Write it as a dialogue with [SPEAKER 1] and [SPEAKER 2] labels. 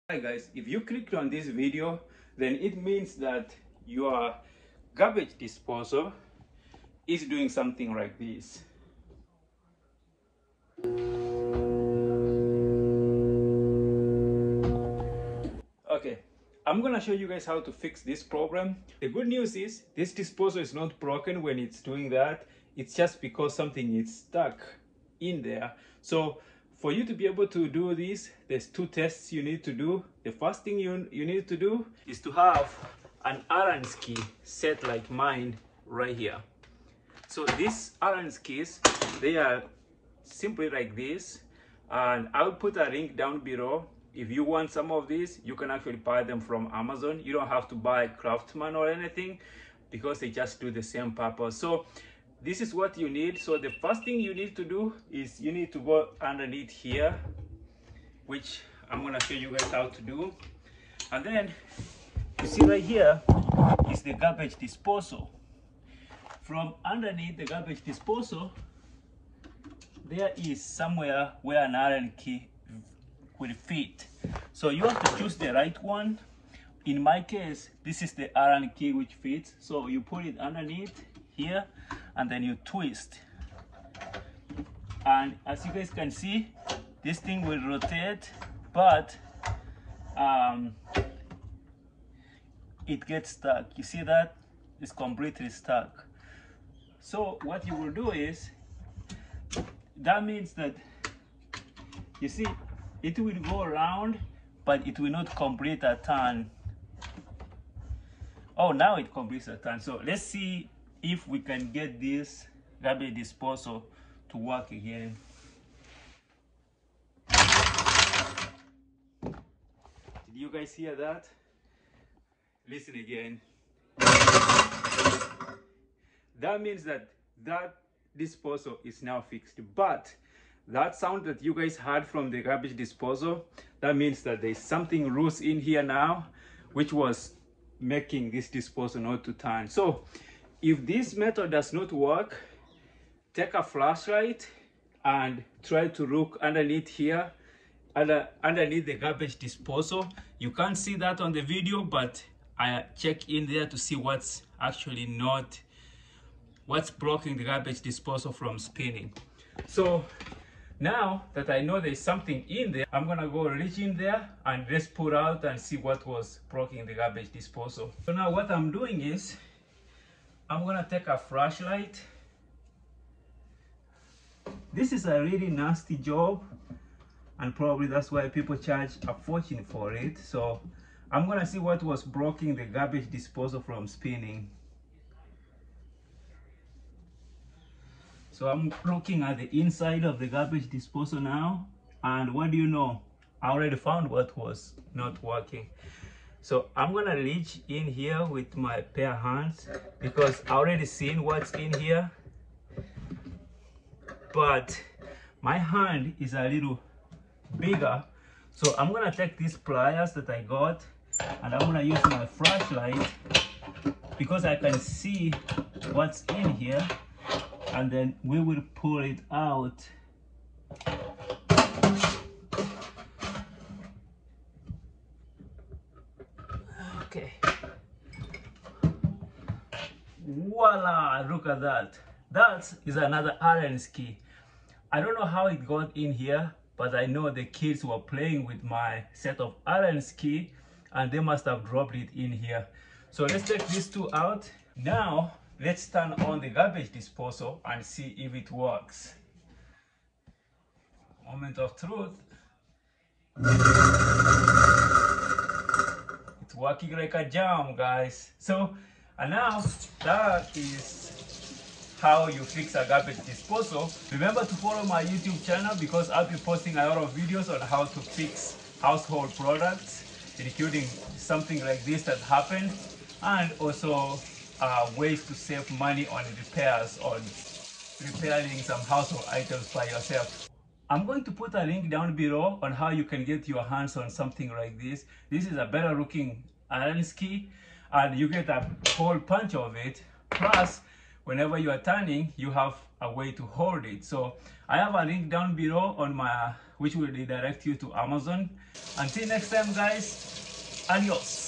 [SPEAKER 1] Hi guys, if you clicked on this video, then it means that your garbage disposal is doing something like this. Okay, I'm gonna show you guys how to fix this problem. The good news is this disposal is not broken when it's doing that. It's just because something is stuck in there. So for you to be able to do this, there's two tests you need to do. The first thing you need to do is to have an Allen key set like mine right here. So these Allen keys, they are simply like this, and I'll put a link down below. If you want some of these, you can actually buy them from Amazon. You don't have to buy Craftsman or anything because they just do the same purpose. So this is what you need. So the first thing you need to do is you need to go underneath here, which I'm gonna show you guys how to do. And then you see right here is the garbage disposal. From underneath the garbage disposal, there is somewhere where an Allen key will fit. So you have to choose the right one. In my case, this is the Allen key which fits. So you put it underneath here and then you twist. And as you guys can see, this thing will rotate, but it gets stuck. You see that? It's completely stuck. So what you will do is, that means that, you see, it will go around, but it will not complete a turn. Oh, now it completes a turn. So let's see if we can get this garbage disposal to work again. Did you guys hear that? Listen again. That means that disposal is now fixed. But that sound that you guys heard from the garbage disposal, that means that there's something loose in here now, which was making this disposal not to turn. So if this method does not work, take a flashlight and try to look underneath here, underneath the garbage disposal. You can't see that on the video, but I check in there to see what's actually not, what's blocking the garbage disposal from spinning. So now that I know there's something in there, I'm gonna go reach in there and just pull out and see what was blocking the garbage disposal. So now what I'm doing is, I'm gonna take a flashlight. This is a really nasty job, and probably that's why people charge a fortune for it. So I'm gonna see what was blocking the garbage disposal from spinning. So I'm looking at the inside of the garbage disposal now, and what do you know? I already found what was not working. So I'm gonna reach in here with my bare hands because I already seen what's in here, but my hand is a little bigger. So I'm gonna take these pliers that I got and I'm gonna use my flashlight because I can see what's in here, and then we will pull it out. Okay. Voila, look at that. That is another Allen key. I don't know how it got in here, but I know the kids were playing with my set of Allen key and they must have dropped it in here. So let's take these two out. Now let's turn on the garbage disposal and see if it works. Moment of truth. It's working like a charm, guys. So, and now that is how you fix a garbage disposal. Remember to follow my YouTube channel because I'll be posting a lot of videos on how to fix household products, including something like this that happened, and also ways to save money on repairs, on repairing some household items by yourself. I'm going to put a link down below on how you can get your hands on something like this. This is a better looking Allen key, and you get a whole bunch of it. Plus, whenever you are turning, you have a way to hold it. So I have a link down below on which will redirect you to Amazon. Until next time, guys, adios.